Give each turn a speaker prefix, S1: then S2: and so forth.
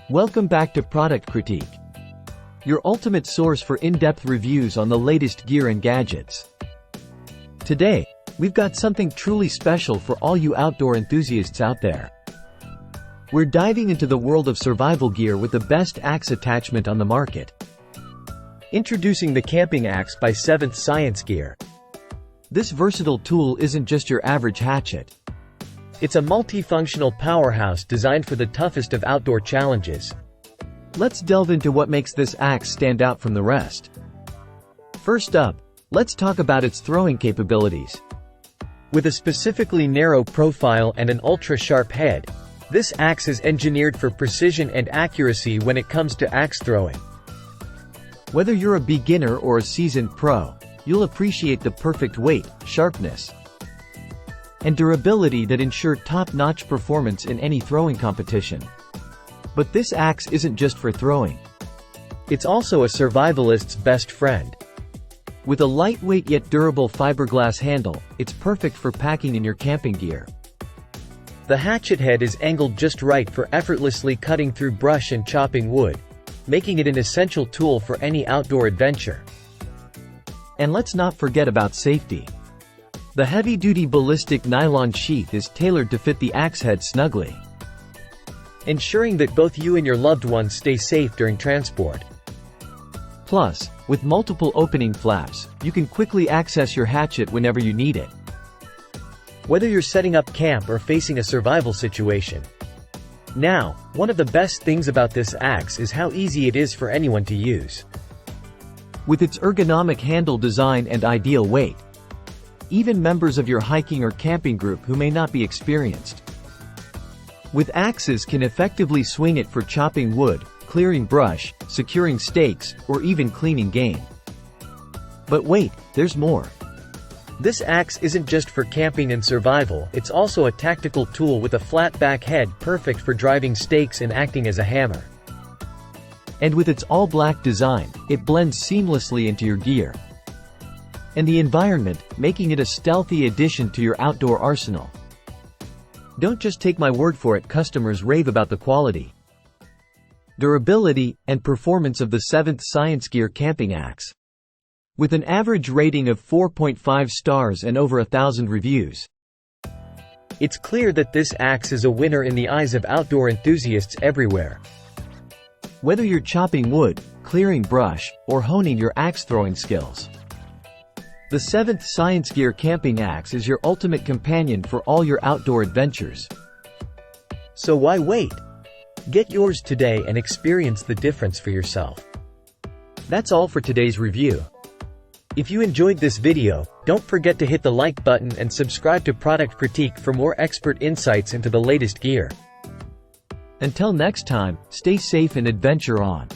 S1: Welcome back to Product Critique, your ultimate source for in-depth reviews on the latest gear and gadgets. Today, we've got something truly special for all you outdoor enthusiasts out there. We're diving into the world of survival gear with the best axe attachment on the market. Introducing the Camping Axe by 7th Science Gear. This versatile tool isn't just your average hatchet. It's a multifunctional powerhouse designed for the toughest of outdoor challenges. Let's delve into what makes this axe stand out from the rest. First up, let's talk about its throwing capabilities. With a specifically narrow profile and an ultra-sharp head, this axe is engineered for precision and accuracy when it comes to axe throwing. Whether you're a beginner or a seasoned pro, you'll appreciate the perfect weight, sharpness, and durability that ensure top-notch performance in any throwing competition. But this axe isn't just for throwing. It's also a survivalist's best friend. With a lightweight yet durable fiberglass handle, it's perfect for packing in your camping gear. The hatchet head is angled just right for effortlessly cutting through brush and chopping wood, making it an essential tool for any outdoor adventure. And let's not forget about safety. The heavy-duty ballistic nylon sheath is tailored to fit the axe head snugly, ensuring that both you and your loved ones stay safe during transport. Plus, with multiple opening flaps, you can quickly access your hatchet whenever you need it. Whether you're setting up camp or facing a survival situation. Now, one of the best things about this axe is how easy it is for anyone to use. With its ergonomic handle design and ideal weight, even members of your hiking or camping group who may not be experienced with axes can effectively swing it for chopping wood, clearing brush, securing stakes, or even cleaning game. But wait, there's more. This axe isn't just for camping and survival, it's also a tactical tool with a flat back head perfect for driving stakes and acting as a hammer. And with its all-black design, it blends seamlessly into your gear and the environment, making it a stealthy addition to your outdoor arsenal. Don't just take my word for it, customers rave about the quality, durability, and performance of the 7th Science Gear Camping Axe. With an average rating of 4.5 stars and over 1,000 reviews, it's clear that this axe is a winner in the eyes of outdoor enthusiasts everywhere. Whether you're chopping wood, clearing brush, or honing your axe throwing skills, the 7th Science Gear Camping Axe is your ultimate companion for all your outdoor adventures. So why wait? Get yours today and experience the difference for yourself. That's all for today's review. If you enjoyed this video, don't forget to hit the like button and subscribe to Product Critique for more expert insights into the latest gear. Until next time, stay safe and adventure on.